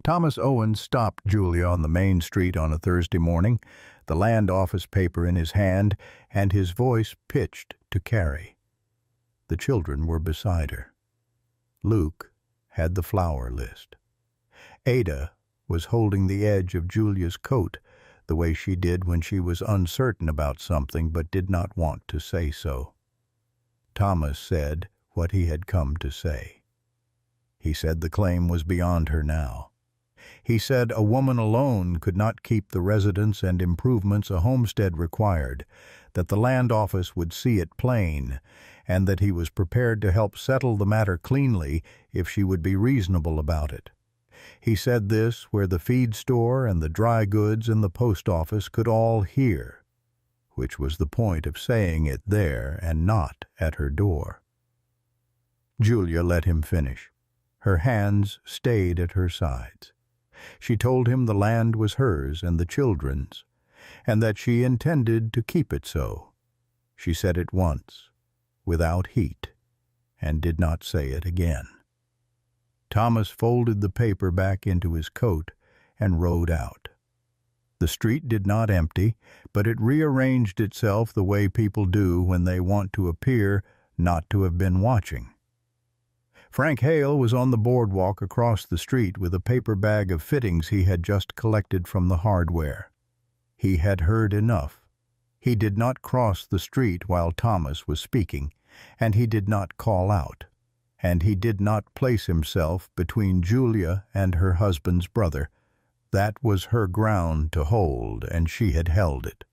Thomas Owens stopped Julia on the main street on a Thursday morning, the land office paper in his hand, and his voice pitched to Carrie. The children were beside her. Luke had the flower list. Ada was holding the edge of Julia's coat, the way she did when she was uncertain about something but did not want to say so. Thomas said what he had come to say. He said the claim was beyond her now. He said a woman alone could not keep the residence and improvements a homestead required, that the land office would see it plain, and that he was prepared to help settle the matter cleanly if she would be reasonable about it. He said this where the feed store and the dry goods and the post office could all hear, which was the point of saying it there and not at her door. Julia let him finish. Her hands stayed at her sides. She told him the land was hers and the children's, and that she intended to keep it so. She said it once, without heat, and did not say it again. Thomas folded the paper back into his coat and rode out. The street did not empty, but it rearranged itself the way people do when they want to appear not to have been watching. Frank Hale was on the boardwalk across the street with a paper bag of fittings he had just collected from the hardware. He had heard enough. He did not cross the street while Thomas was speaking, and he did not call out, and he did not place himself between Julia and her husband's brother. That was her ground to hold, and she had held it.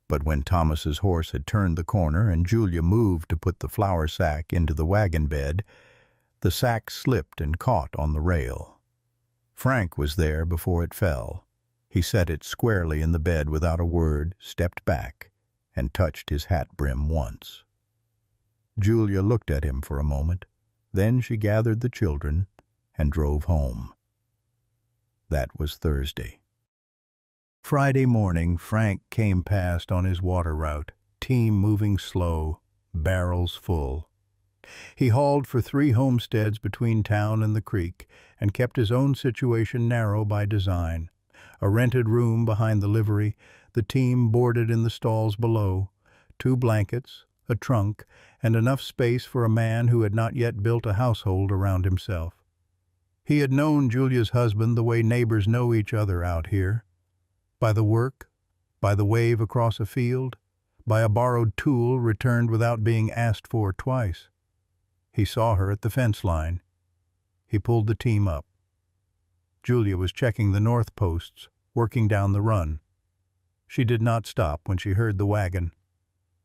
But when Thomas's horse had turned the corner and Julia moved to put the flour sack into the wagon bed, the sack slipped and caught on the rail. Frank was there before it fell. He set it squarely in the bed without a word, stepped back, and touched his hat brim once. Julia looked at him for a moment. Then she gathered the children and drove home. That was Thursday. Friday morning, Frank came past on his water route, team moving slow, barrels full. He hauled for 3 homesteads between town and the creek, and kept his own situation narrow by design. A rented room behind the livery, the team boarded in the stalls below, 2 blankets, a trunk, and enough space for a man who had not yet built a household around himself. He had known Julia's husband the way neighbors know each other out here. By the work, by the wave across a field, by a borrowed tool returned without being asked for twice. He saw her at the fence line. He pulled the team up. Julia was checking the north posts, working down the run. She did not stop when she heard the wagon.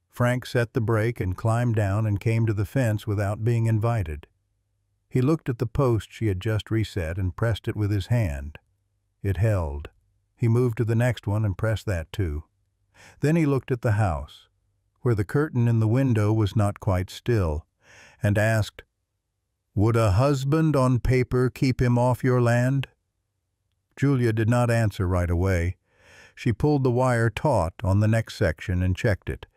Frank set the brake and climbed down and came to the fence without being invited. He looked at the post she had just reset and pressed it with his hand. It held. He moved to the next one and pressed that too. Then he looked at the house, where the curtain in the window was not quite still, and asked, "Would a husband on paper keep him off your land?" Julia did not answer right away. She pulled the wire taut on the next section and checked it.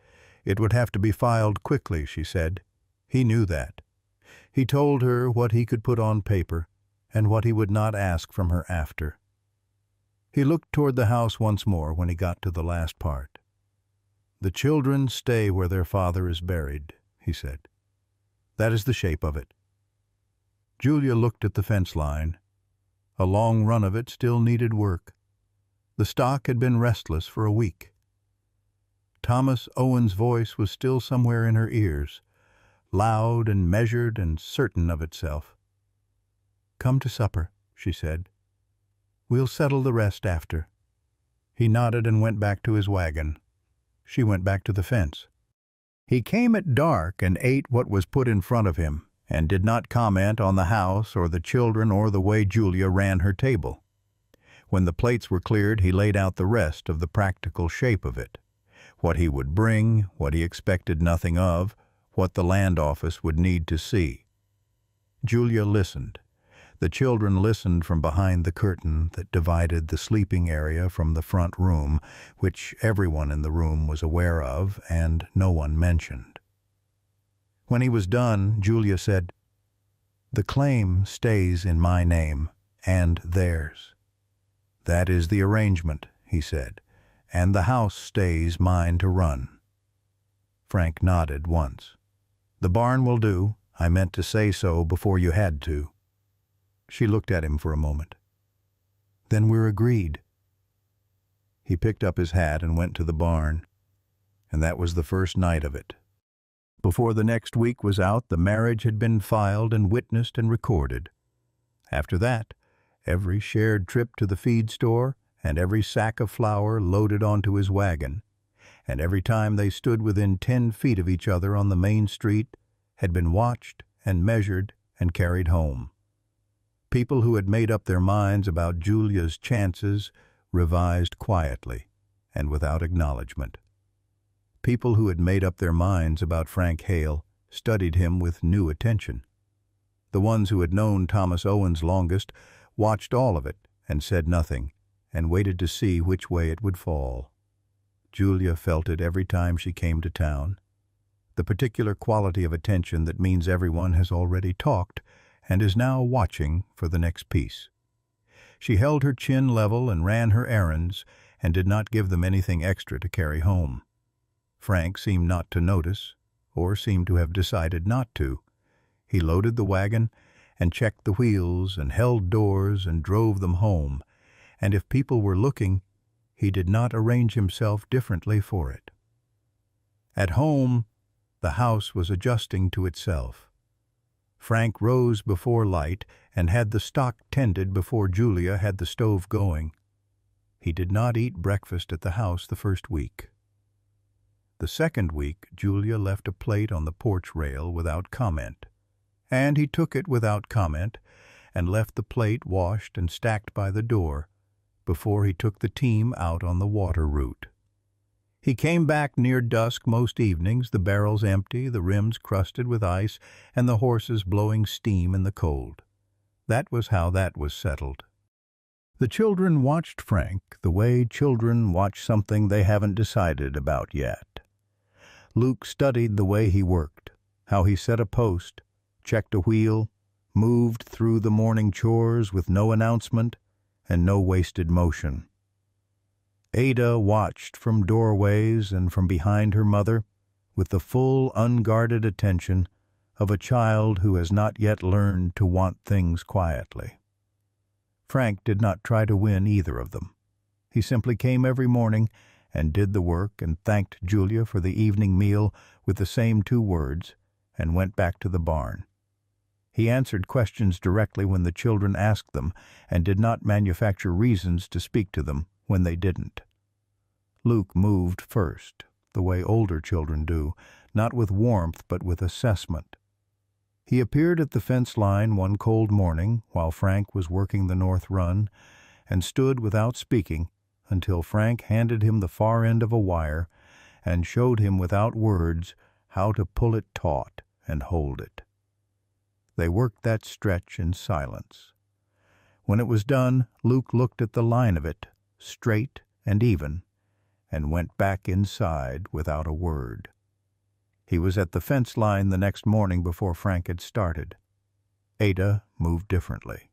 It would have to be filed quickly, she said. He knew that. He told her what he could put on paper and what he would not ask from her after. He looked toward the house once more when he got to the last part. "The children stay where their father is buried," he said. "That is the shape of it." Julia looked at the fence line. A long run of it still needed work. The stock had been restless for a week. Thomas Owen's voice was still somewhere in her ears, loud and measured and certain of itself. "Come to supper," she said. "We'll settle the rest after." He nodded and went back to his wagon. She went back to the fence. He came at dark and ate what was put in front of him, and did not comment on the house or the children or the way Julia ran her table. When the plates were cleared, he laid out the rest of the practical shape of it, what he would bring, what he expected nothing of, what the land office would need to see. Julia listened. The children listened from behind the curtain that divided the sleeping area from the front room, which everyone in the room was aware of and no one mentioned. When he was done, Julia said, "The claim stays in my name, and theirs. "That is the arrangement," he said, "and the house stays mine to run." Frank nodded once. "The barn will do. I meant to say so before you had to." She looked at him for a moment. "Then we're agreed." He picked up his hat and went to the barn, and that was the first night of it. Before the next week was out, the marriage had been filed and witnessed and recorded. After that, every shared trip to the feed store and every sack of flour loaded onto his wagon, and every time they stood within 10 feet of each other on the main street, had been watched and measured and carried home. People who had made up their minds about Julia's chances revised quietly and without acknowledgement. People who had made up their minds about Frank Hale studied him with new attention. The ones who had known Thomas Owens longest watched all of it and said nothing, and waited to see which way it would fall. Julia felt it every time she came to town, the particular quality of attention that means everyone has already talked and is now watching for the next piece. She held her chin level and ran her errands and did not give them anything extra to carry home. Frank seemed not to notice, or seemed to have decided not to. He loaded the wagon and checked the wheels and held doors and drove them home, and if people were looking, he did not arrange himself differently for it. At home, the house was adjusting to itself. Frank rose before light and had the stock tended before Julia had the stove going. He did not eat breakfast at the house the first week. The second week, Julia left a plate on the porch rail without comment, and he took it without comment and left the plate washed and stacked by the door before he took the team out on the water route. He came back near dusk most evenings, the barrels empty, the rims crusted with ice, and the horses blowing steam in the cold. That was how that was settled. The children watched Frank the way children watch something they haven't decided about yet. Luke studied the way he worked, how he set a post, checked a wheel, moved through the morning chores with no announcement and no wasted motion. Ada watched from doorways and from behind her mother with the full, unguarded attention of a child who has not yet learned to want things quietly. Frank did not try to win either of them. He simply came every morning and did the work and thanked Julia for the evening meal with the same 2 words and went back to the barn. He answered questions directly when the children asked them and did not manufacture reasons to speak to them when they didn't. Luke moved first, the way older children do, not with warmth but with assessment. He appeared at the fence line one cold morning while Frank was working the north run and stood without speaking until Frank handed him the far end of a wire and showed him without words how to pull it taut and hold it. They worked that stretch in silence. When it was done, Luke looked at the line of it, straight and even, and went back inside without a word. He was at the fence line the next morning before Frank had started. Ada moved differently.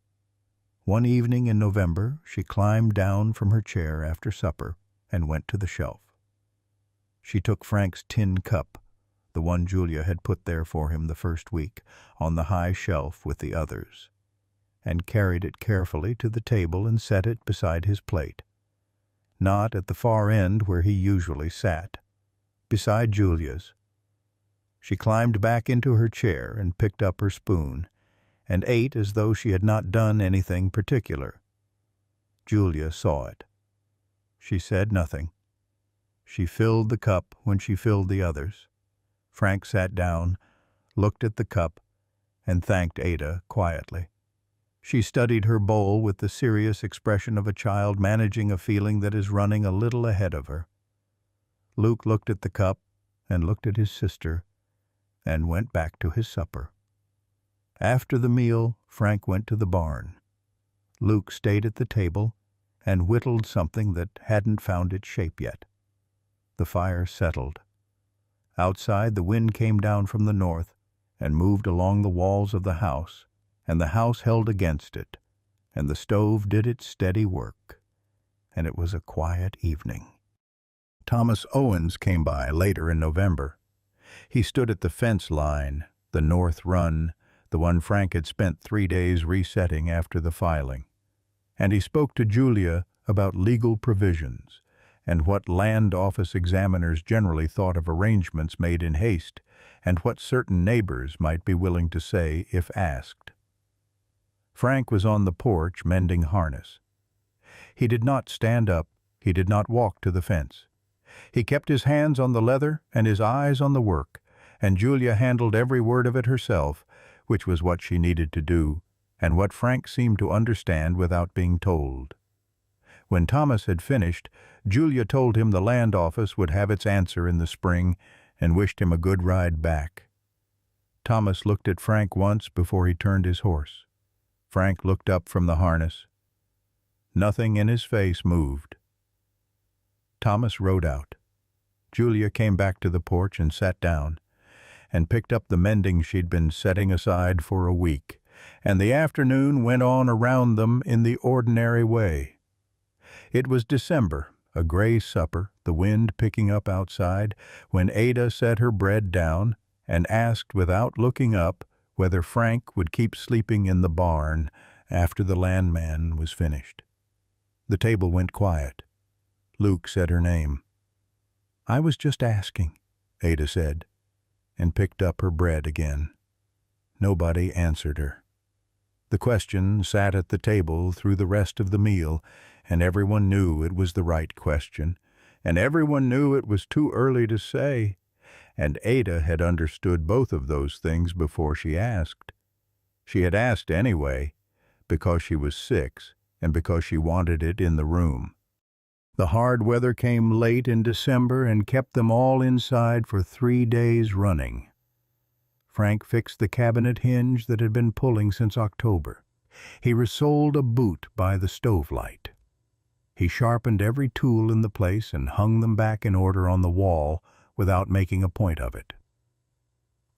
One evening in November, she climbed down from her chair after supper and went to the shelf. She took Frank's tin cup, the one Julia had put there for him the first week, on the high shelf with the others, and carried it carefully to the table and set it beside his plate. Not at the far end where he usually sat, beside Julia's. She climbed back into her chair and picked up her spoon, and ate as though she had not done anything particular. Julia saw it. She said nothing. She filled the cup when she filled the others. Frank sat down, looked at the cup, and thanked Ada quietly. She studied her bowl with the serious expression of a child managing a feeling that is running a little ahead of her. Luke looked at the cup and looked at his sister and went back to his supper. After the meal, Frank went to the barn. Luke stayed at the table and whittled something that hadn't found its shape yet. The fire settled. Outside, the wind came down from the north and moved along the walls of the house, and the house held against it, and the stove did its steady work, and it was a quiet evening. Thomas Owens came by later in November. He stood at the fence line, the north run, the one Frank had spent 3 days resetting after the filing, and he spoke to Julia about legal provisions and what land office examiners generally thought of arrangements made in haste and what certain neighbors might be willing to say if asked. Frank was on the porch mending harness. He did not stand up, he did not walk to the fence. He kept his hands on the leather and his eyes on the work, and Julia handled every word of it herself, which was what she needed to do, and what Frank seemed to understand without being told. When Thomas had finished, Julia told him the land office would have its answer in the spring and wished him a good ride back. Thomas looked at Frank once before he turned his horse. Frank looked up from the harness. Nothing in his face moved. Thomas rode out. Julia came back to the porch and sat down, and picked up the mending she'd been setting aside for a week, and the afternoon went on around them in the ordinary way. It was December, a gray supper, the wind picking up outside, when Ada set her bread down and asked without looking up whether Frank would keep sleeping in the barn after the landman was finished. The table went quiet. Luke said her name. "I was just asking," Ada said, and picked up her bread again. Nobody answered her. The question sat at the table through the rest of the meal, and everyone knew it was the right question, and everyone knew it was too early to say, and Ada had understood both of those things before she asked. She had asked anyway, because she was 6 and because she wanted it in the room. The hard weather came late in December and kept them all inside for 3 days running. Frank fixed the cabinet hinge that had been pulling since October. He resoled a boot by the stove light. He sharpened every tool in the place and hung them back in order on the wall without making a point of it.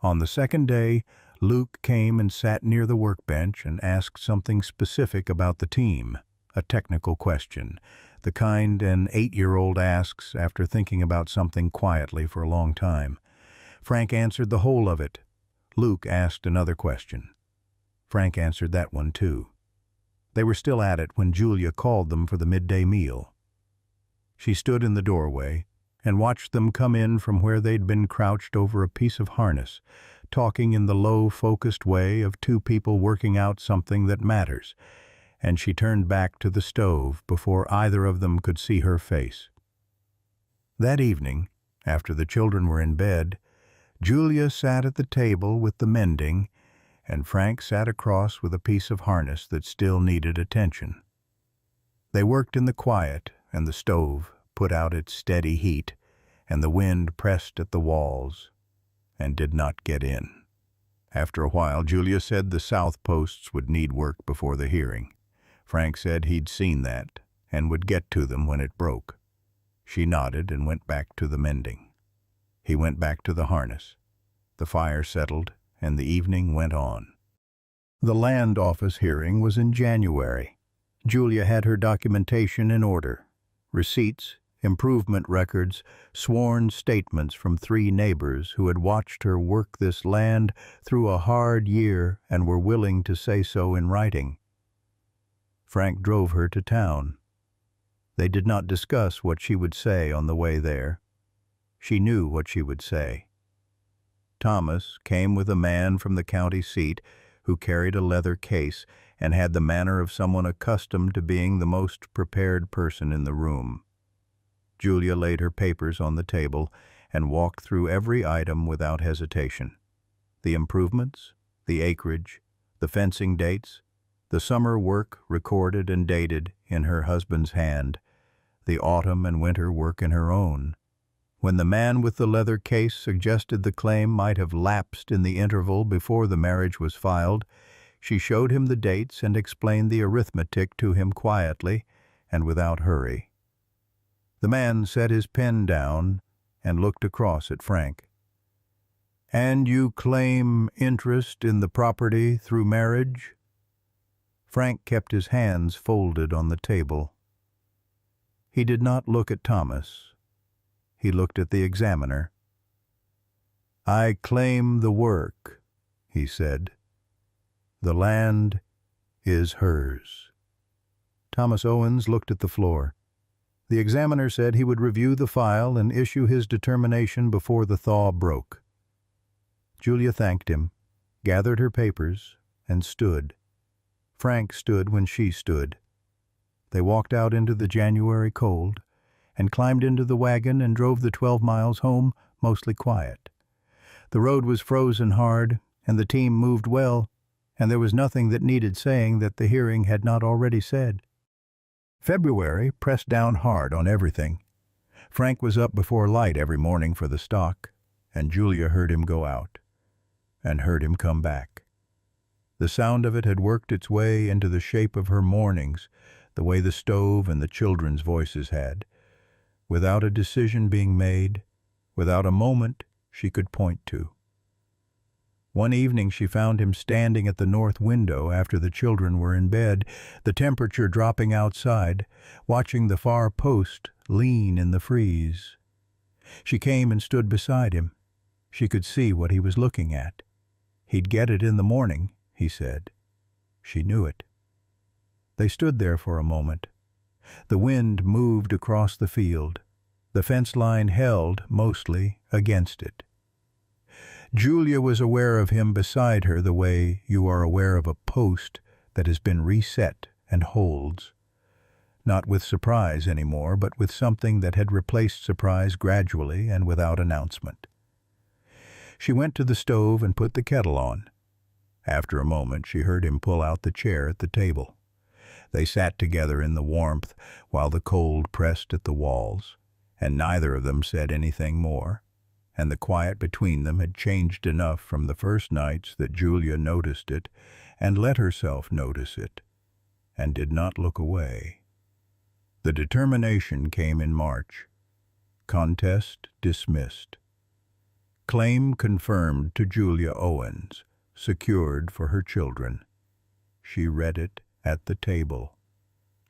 On the second day, Luke came and sat near the workbench and asked something specific about the team, a technical question, the kind an 8-year-old asks after thinking about something quietly for a long time. Frank answered the whole of it. Luke asked another question. Frank answered that one too. They were still at it when Julia called them for the midday meal. She stood in the doorway and watched them come in from where they'd been crouched over a piece of harness, talking in the low, focused way of two people working out something that matters, and she turned back to the stove before either of them could see her face. That evening, after the children were in bed, Julia sat at the table with the mending, and Frank sat across with a piece of harness that still needed attention. They worked in the quiet, and the stove put out its steady heat, and the wind pressed at the walls and did not get in. After a while, Julia said the south posts would need work before the hearing. Frank said he'd seen that and would get to them when it broke. She nodded and went back to the mending. He went back to the harness. The fire settled, and the evening went on. The land office hearing was in January. Julia had her documentation in order: receipts, improvement records, sworn statements from 3 neighbors who had watched her work this land through a hard year and were willing to say so in writing. Frank drove her to town. They did not discuss what she would say on the way there. She knew what she would say. Thomas came with a man from the county seat who carried a leather case and had the manner of someone accustomed to being the most prepared person in the room. Julia laid her papers on the table and walked through every item without hesitation. The improvements, the acreage, the fencing dates, the summer work recorded and dated in her husband's hand, the autumn and winter work in her own. When the man with the leather case suggested the claim might have lapsed in the interval before the marriage was filed, she showed him the dates and explained the arithmetic to him quietly and without hurry. The man set his pen down and looked across at Frank. "And you claim interest in the property through marriage?" Frank kept his hands folded on the table. He did not look at Thomas. He looked at the examiner. "I claim the work," he said. "The land is hers." Thomas Owens looked at the floor. The examiner said he would review the file and issue his determination before the thaw broke. Julia thanked him, gathered her papers, and stood. Frank stood when she stood. They walked out into the January cold and climbed into the wagon and drove the 12 miles home, mostly quiet. The road was frozen hard, and the team moved well, and there was nothing that needed saying that the hearing had not already said. February pressed down hard on everything. Frank was up before light every morning for the stock, and Julia heard him go out, and heard him come back. The sound of it had worked its way into the shape of her mornings, the way the stove and the children's voices had, without a decision being made, without a moment she could point to. One evening she found him standing at the north window after the children were in bed, the temperature dropping outside, watching the far post lean in the freeze. She came and stood beside him. She could see what he was looking at. He'd get it in the morning, he said. She knew it. They stood there for a moment. The wind moved across the field. The fence line held, mostly, against it. Julia was aware of him beside her the way you are aware of a post that has been reset and holds. Not with surprise anymore, but with something that had replaced surprise gradually and without announcement. She went to the stove and put the kettle on. After a moment she heard him pull out the chair at the table. They sat together in the warmth while the cold pressed at the walls, and neither of them said anything more, and the quiet between them had changed enough from the first nights that Julia noticed it and let herself notice it, and did not look away. The determination came in March. Contest dismissed. Claim confirmed to Julia Owens, secured for her children. She read it at the table.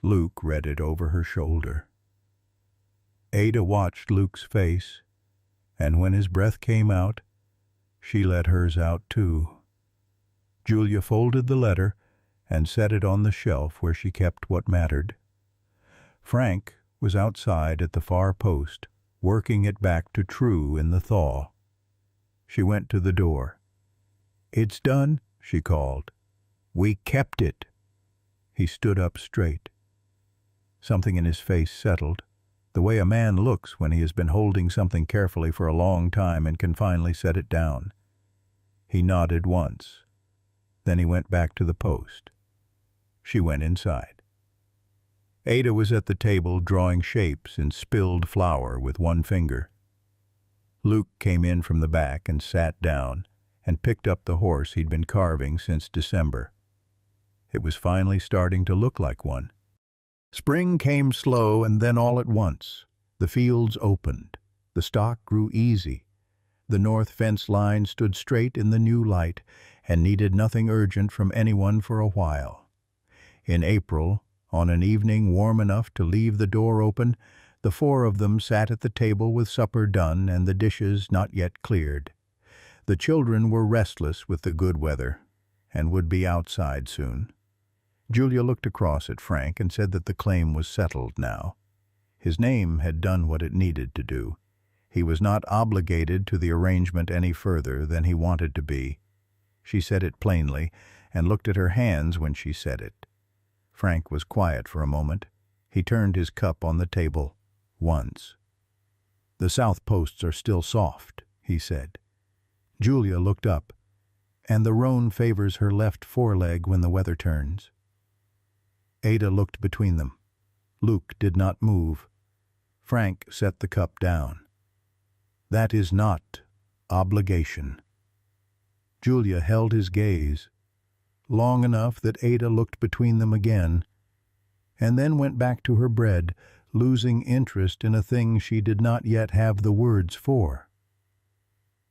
Luke read it over her shoulder. Ada watched Luke's face, and when his breath came out, she let hers out too. Julia folded the letter and set it on the shelf where she kept what mattered. Frank was outside at the far post, working it back to true in the thaw. She went to the door. "It's done," she called. "We kept it." He stood up straight. Something in his face settled, the way a man looks when he has been holding something carefully for a long time and can finally set it down. He nodded once. Then he went back to the post. She went inside. Ada was at the table drawing shapes in spilled flour with one finger. Luke came in from the back and sat down and picked up the horse he'd been carving since December. It was finally starting to look like one. Spring came slow, and then all at once. The fields opened. The stock grew easy. The north fence line stood straight in the new light and needed nothing urgent from anyone for a while. In April, on an evening warm enough to leave the door open, the four of them sat at the table with supper done and the dishes not yet cleared. The children were restless with the good weather and would be outside soon. Julia looked across at Frank and said that the claim was settled now. His name had done what it needed to do. He was not obligated to the arrangement any further than he wanted to be. She said it plainly and looked at her hands when she said it. Frank was quiet for a moment. He turned his cup on the table once. "The south posts are still soft," he said. Julia looked up. "And the roan favors her left foreleg when the weather turns." Ada looked between them. Luke did not move. Frank set the cup down. "That is not obligation." Julia held his gaze long enough that Ada looked between them again, and then went back to her bread, losing interest in a thing she did not yet have the words for.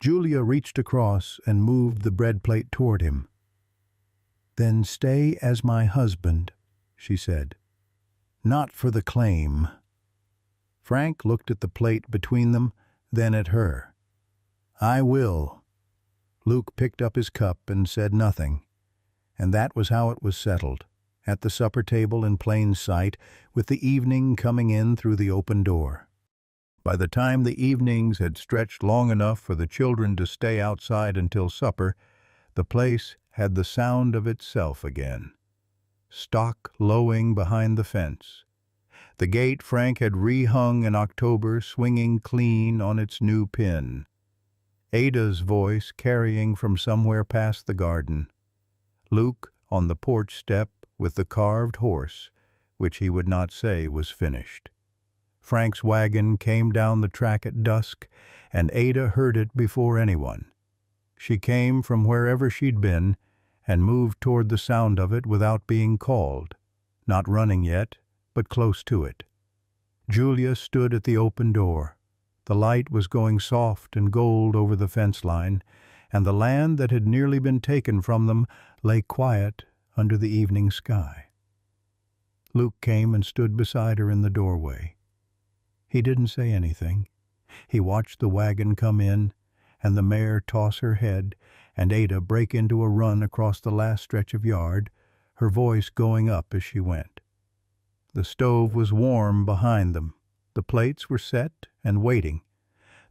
Julia reached across and moved the bread plate toward him. "Then stay as my husband," she said. "Not for the claim." Frank looked at the plate between them, then at her. "I will." Luke picked up his cup and said nothing, and that was how it was settled, at the supper table in plain sight, with the evening coming in through the open door. By the time the evenings had stretched long enough for the children to stay outside until supper, the place had the sound of itself again. Stock lowing behind the fence. The gate Frank had rehung in October swinging clean on its new pin. Ada's voice carrying from somewhere past the garden. Luke on the porch step with the carved horse, which he would not say was finished. Frank's wagon came down the track at dusk, and Ada heard it before anyone. She came from wherever she'd been, and moved toward the sound of it without being called, not running yet, but close to it. Julia stood at the open door. The light was going soft and gold over the fence line, and the land that had nearly been taken from them lay quiet under the evening sky. Luke came and stood beside her in the doorway. He didn't say anything. He watched the wagon come in, and the mare toss her head, and Ada break into a run across the last stretch of yard, her voice going up as she went. The stove was warm behind them. The plates were set and waiting.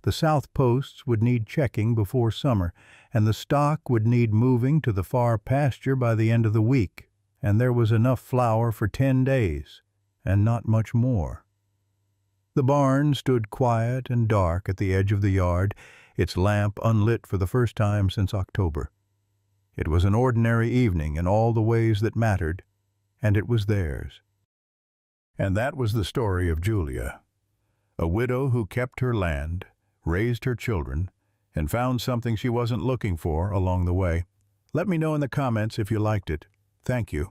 The south posts would need checking before summer, and the stock would need moving to the far pasture by the end of the week, and there was enough flour for 10 days, and not much more. The barn stood quiet and dark at the edge of the yard, its lamp unlit for the first time since October. It was an ordinary evening in all the ways that mattered, and it was theirs. And that was the story of Julia, a widow who kept her land, raised her children, and found something she wasn't looking for along the way. Let me know in the comments if you liked it. Thank you.